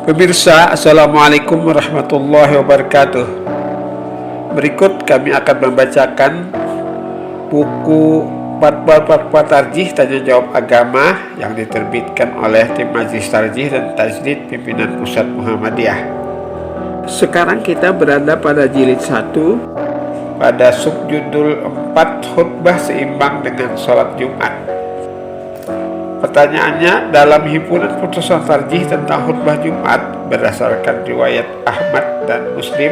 Pemirsa, Assalamualaikum warahmatullahi wabarakatuh. Berikut kami akan membacakan buku Fatwa Tarjih Tanya Jawab Agama yang diterbitkan oleh Tim Majelis Tarjih dan Tajdid Pimpinan Pusat Muhammadiyah. Sekarang kita berada pada jilid 1 pada subjudul 4 khutbah seimbang dengan sholat Jumat. Pertanyaannya, dalam himpunan putusan tarjih tentang khutbah Jumat berdasarkan riwayat Ahmad dan Muslim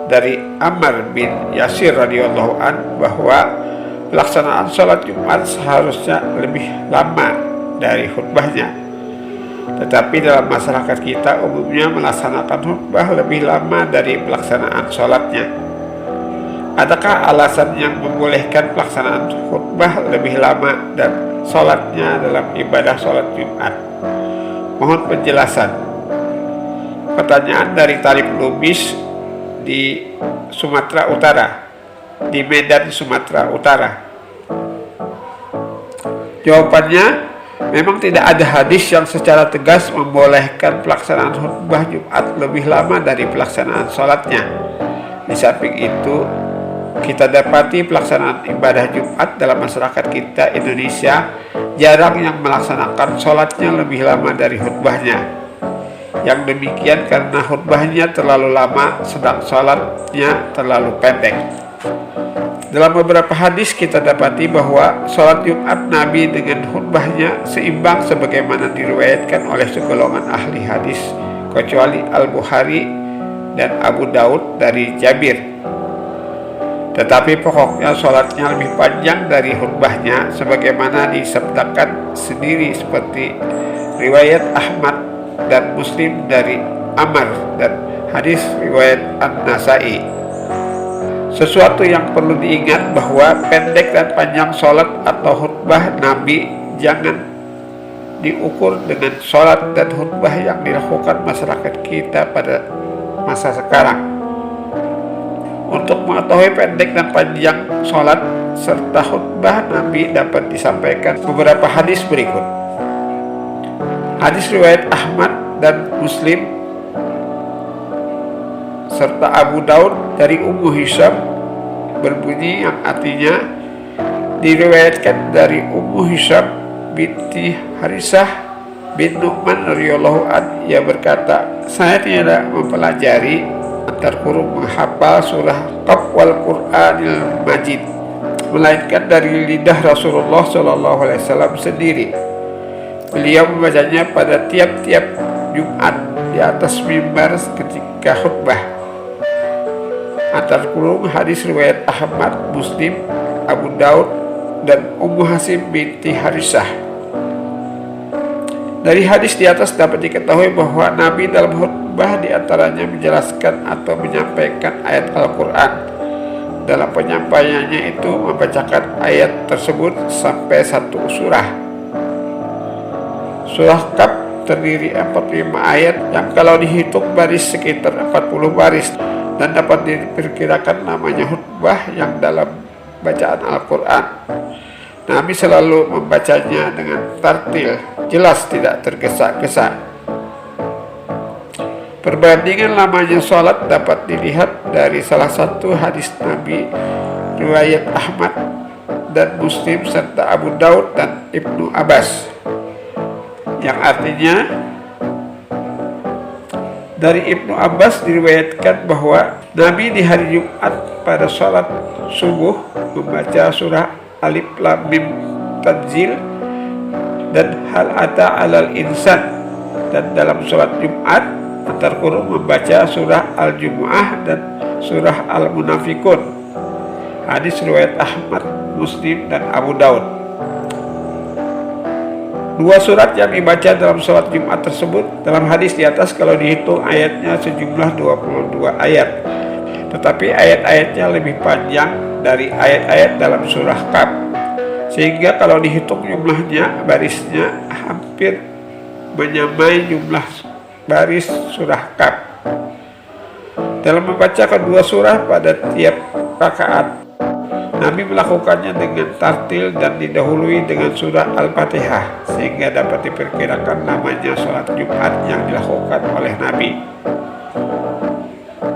dari Ammar bin Yasir radhiyallahu an bahwa pelaksanaan sholat Jumat seharusnya lebih lama dari khutbahnya. Tetapi dalam masyarakat kita umumnya melaksanakan khutbah lebih lama dari pelaksanaan sholatnya. Adakah alasan yang membolehkan pelaksanaan khutbah lebih lama dan sholatnya dalam ibadah sholat Jumat? Mohon penjelasan. Pertanyaan dari Talib Lubis di Sumatera Utara, di Medan, Sumatera Utara. Jawabannya, memang tidak ada hadis yang secara tegas membolehkan pelaksanaan khutbah Jumat lebih lama dari pelaksanaan sholatnya. Di samping itu, kita dapati pelaksanaan ibadah Jumat dalam masyarakat kita Indonesia jarang yang melaksanakan sholatnya lebih lama dari khutbahnya. Yang demikian karena khutbahnya terlalu lama sedang sholatnya terlalu pendek. Dalam beberapa hadis kita dapati bahwa sholat Jumat Nabi dengan khutbahnya seimbang sebagaimana diriwayatkan oleh segolongan ahli hadis kecuali Al-Bukhari dan Abu Daud dari Jabir. Tetapi pokoknya sholatnya lebih panjang dari khutbahnya sebagaimana disabdakan sendiri seperti riwayat Ahmad dan Muslim dari Ammar dan hadis riwayat An-Nasai. Sesuatu yang perlu diingat bahwa pendek dan panjang sholat atau khutbah Nabi jangan diukur dengan sholat dan khutbah yang dilakukan masyarakat kita pada masa sekarang. Untuk mengetahui pendek dan panjang sholat serta khutbah Nabi dapat disampaikan beberapa hadis berikut. Hadis riwayat Ahmad dan Muslim serta Abu Daud dari Ummu Hisham berbunyi yang artinya diriwayatkan dari Ummu Hisham binti Harisah bin Nu'man radhiyallahu an, ia berkata, saya tidak mempelajari antar kurung menghafal surah Qaf wal Qur'anil Majid melainkan dari lidah Rasulullah SAW sendiri. Beliau membacanya pada tiap-tiap Jumat di atas mimbar ketika khutbah. Antar kurung hadis riwayat Ahmad, Muslim, Abu Daud dan Ummu Hasim binti Harisah. Dari hadis di atas dapat diketahui bahwa Nabi dalam khutbah diantaranya menjelaskan atau menyampaikan ayat Al-Quran. Dalam penyampaiannya itu membacakan ayat tersebut sampai satu surah. Surah Qaf terdiri 45 ayat yang kalau dihitung baris sekitar 40 baris dan dapat diperkirakan namanya khutbah yang dalam bacaan Al-Quran. Nabi selalu membacanya dengan tartil, jelas tidak tergesa-gesa. Perbandingan lamanya sholat dapat dilihat dari salah satu hadis Nabi riwayat Ahmad dan Muslim serta Abu Daud dan Ibnu Abbas, yang artinya dari Ibnu Abbas diriwayatkan bahwa Nabi di hari Jumat pada sholat subuh membaca surah Alif Lam Mim Tanzil dan Hal Ata Alal Insan, dan dalam sholat Jumat antar kurung membaca surah Al-Jumu'ah dan surah Al-Munafikun. Hadis riwayat Ahmad, Muslim dan Abu Daud. Dua surat yang dibaca dalam sholat Jumat tersebut dalam hadis di atas kalau dihitung ayatnya sejumlah 22 ayat. Tetapi ayat-ayatnya lebih panjang dari ayat-ayat dalam surah Qaf, sehingga kalau dihitung jumlahnya barisnya hampir menyamai jumlah baris surah Qaf. Dalam membaca kedua surah pada tiap rakaat, Nabi melakukannya dengan tartil dan didahului dengan surah Al-Fatihah sehingga dapat diperkirakan namanya sholat Jumat yang dilakukan oleh Nabi.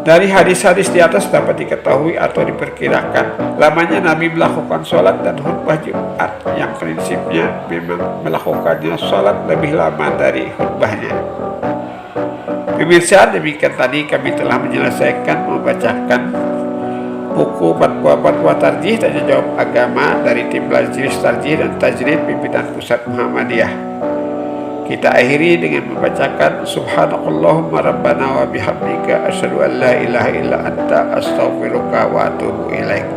Dari hadis-hadis di atas dapat diketahui atau diperkirakan lamanya Nabi melakukan sholat dan khutbah Jumat yang prinsipnya memang melakukannya sholat lebih lama dari khutbahnya. Pemirsa, demikian tadi kami telah menyelesaikan membacakan buku fatwa tarjih tanya jawab agama dari tim Majelis Tarjih dan Tajrid pimpinan Pusat Muhammadiyah. Kita akhiri dengan membacakan Subhanakallahumma rabbana wa bihamdika asyhadu an la ilaha illa anta astaghfiruka wa atubu ilaik.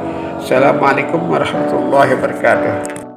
Assalamualaikum warahmatullahi wabarakatuh.